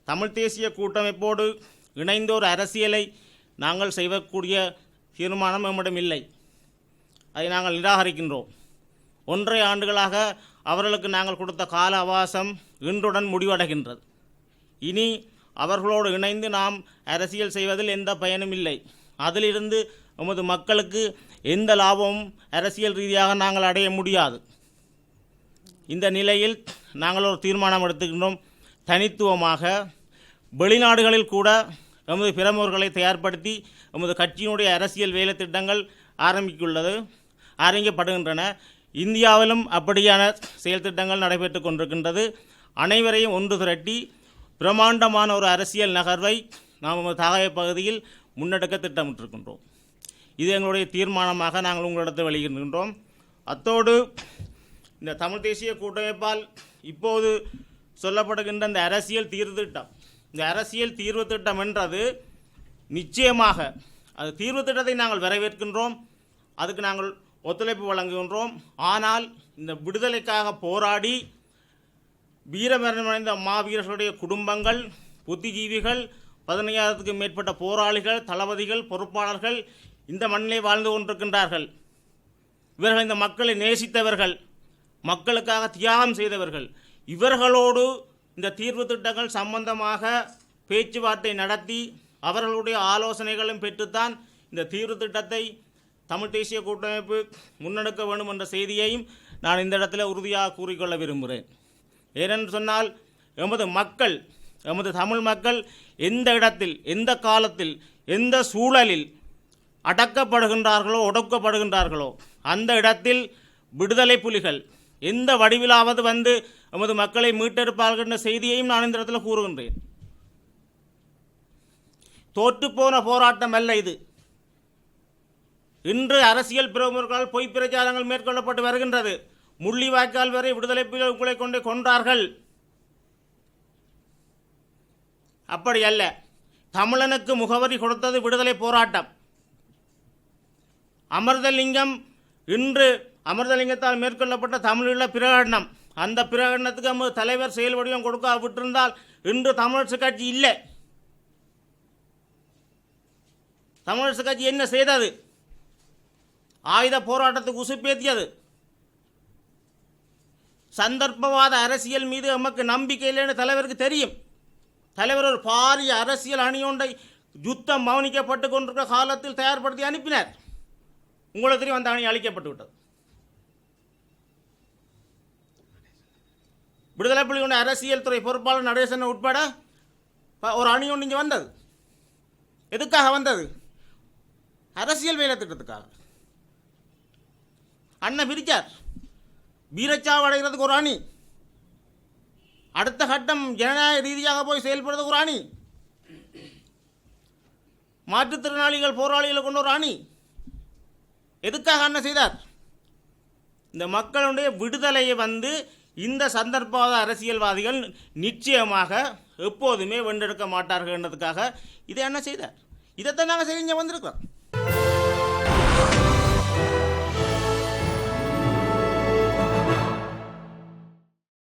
தமிழ் தேசிய கூட்டமைப்போடு இணைந்த ஒரு அரசியலை நாங்கள் செய்யக்கூடிய தீர்மானம் நம்மிடம் இல்லை. அதை நாங்கள் நிராகரிக்கின்றோம். 1.5 ஆண்டுகளாக அவர்களுக்கு நாங்கள் கொடுத்த கால அவகாசம் இன்றுடன் முடிவடைகின்றது. இனி அவர்களோடு இணைந்து நாம் அரசியல் செய்வதில் எந்த பயனும் இல்லை. அதிலிருந்து நமது மக்களுக்கு எந்த லாபமும் அரசியல் ரீதியாக நாங்கள் அடைய முடியாது. இந்த நிலையில் நாங்கள் ஒரு தீர்மானம் எடுத்துக்கின்றோம். தனித்துவமாக வெளிநாடுகளில் கூட நமது பிரமுகர்களை தயார்படுத்தி நமது கட்சியினுடைய அரசியல் வேலை திட்டங்கள் ஆரம்பிக்கப்படுகின்றன. இந்தியாவிலும் அப்படியான செயல் திட்டங்கள் நடைபெற்று கொண்டிருக்கின்றது. அனைவரையும் ஒன்று திரட்டி பிரமாண்டமான ஒரு அரசியல் நகர்வை நாம் நமது தாய பகுதியில் முன்னெடுக்க திட்டமிட்டிருக்கின்றோம். இது எங்களுடைய தீர்மானமாக நாங்கள் உங்களிடத்தை வெளியிடுகின்றோம். அத்தோடு இந்த தமிழ் தேசிய கூட்டமைப்பால் இப்போது சொல்லப்படுகின்ற இந்த அரசியல் தீர்வு திட்டம், இந்த அரசியல் தீர்வு திட்டம் என்றது நிச்சயமாக அது தீர்வு திட்டத்தை நாங்கள் வரவேற்கின்றோம். அதுக்கு நாங்கள் ஒத்துழைப்பு வழங்குகின்றோம். ஆனால் இந்த விடுதலைக்காக போராடி வீரமரணமடைந்த மாவீரர்களுடைய குடும்பங்கள், புத்திஜீவிகள், 15,000க்கும் மேற்பட்ட போராளிகள், தளபதிகள், பொறுப்பாளர்கள் இந்த மண்ணிலே வாழ்ந்து கொண்டிருக்கின்றார்கள். இவர்கள் இந்த மக்களை நேசித்தவர்கள், மக்களுக்காக தியாகம் செய்தவர்கள். இவர்களோடு இந்த தீர்வு திட்டங்கள் சம்பந்தமாக பேச்சுவார்த்தை நடத்தி அவர்களுடைய ஆலோசனைகளும் பெற்றுத்தான் இந்த தீர்வு திட்டத்தை தமிழ் தேசிய கூட்டமைப்பு முன்னெடுக்க வேண்டும் என்ற செய்தியையும் நான் இந்த இடத்துல உறுதியாக கூறிக்கொள்ள விரும்புகிறேன். ஏனென்று சொன்னால் எமது தமிழ் மக்கள் எந்த இடத்தில், எந்த காலத்தில், எந்த சூழலில் அடக்கப்படுகின்றார்களோ, ஒடுக்கப்படுகின்றார்களோ அந்த இடத்தில் விடுதலை புலிகள் எந்த வடிவிலாவது வந்து எமது மக்களை மீட்டெடுப்பார்கள் என்ற செய்தியையும் நான் இந்த இடத்துல கூறுகின்றேன். தோற்றுப்போன போராட்டம் அல்ல இது. இன்று அரசியல் பிரமுகர்களால் பொய் பிரச்சாரங்கள் மேற்கொள்ளப்பட்டு வருகின்றது. முள்ளிவாய்க்கால் வரை விடுதலை புலிகளை கொண்டு கொன்றார்கள். அப்படி அல்ல. தமிழனுக்கு முகவரி கொடுத்தது விடுதலை போராட்டம். அமிர்தலிங்கத்தால் மேற்கொள்ளப்பட்ட தமிழீழ பிரகடனம், அந்த பிரகடனத்துக்கு நமது தலைவர் செயல் வடிவம் கொடுக்க விட்டிருந்தால் இன்று தமிழரசு கட்சி இல்லை. தமிழரசு கட்சி என்ன செய்தது? ஆயுத போராட்டத்துக்கு உசுப்பேத்தியது. சந்தர்ப்பவாத அரசியல் மீது நமக்கு நம்பிக்கை இல்லைன்னு தலைவருக்கு தெரியும். தலைவர் ஒரு பாரிய அரசியல் அணியொன்றை யுத்தம் மௌனிக்கப்பட்டு கொண்டிருக்கிற காலத்தில் தயார்படுத்தி அனுப்பினார். உங்களுக்கு தெரியும், அந்த அணி அழிக்கப்பட்டு விட்டது. விடுதலை புலிகளுடைய அரசியல் துறை பொறுப்பாளர் நடேசன் உட்பட ஒரு அணி ஒன்று இங்கே வந்தது. எதுக்காக வந்தது? அரசியல் வேலை திட்டத்துக்காக. அண்ணன் பிரிச்சார். வீரச்சாவு அடைகிறதுக்கு ஒரு அணி, அடுத்த கட்டம் ஜனநாயக ரீதியாக போய் செயல்படுறதுக்கு ஒரு அணி, மாற்றுத்திறனாளிகள் போராளிகளை கொண்ட ஒரு அணி. எதுக்காக அண்ணன் செய்தார்? இந்த மக்களுடைய விடுதலையை இந்த சந்தர்ப்பவாத அரசியல்வாதிகள் நிச்சயமாக எப்போதுமே வென்றெடுக்க மாட்டார்கள் என்றதுக்காக இதை என்ன செய்தார். இதைத்தான் நாங்கள் செஞ்சு வந்திருக்கிறோம்.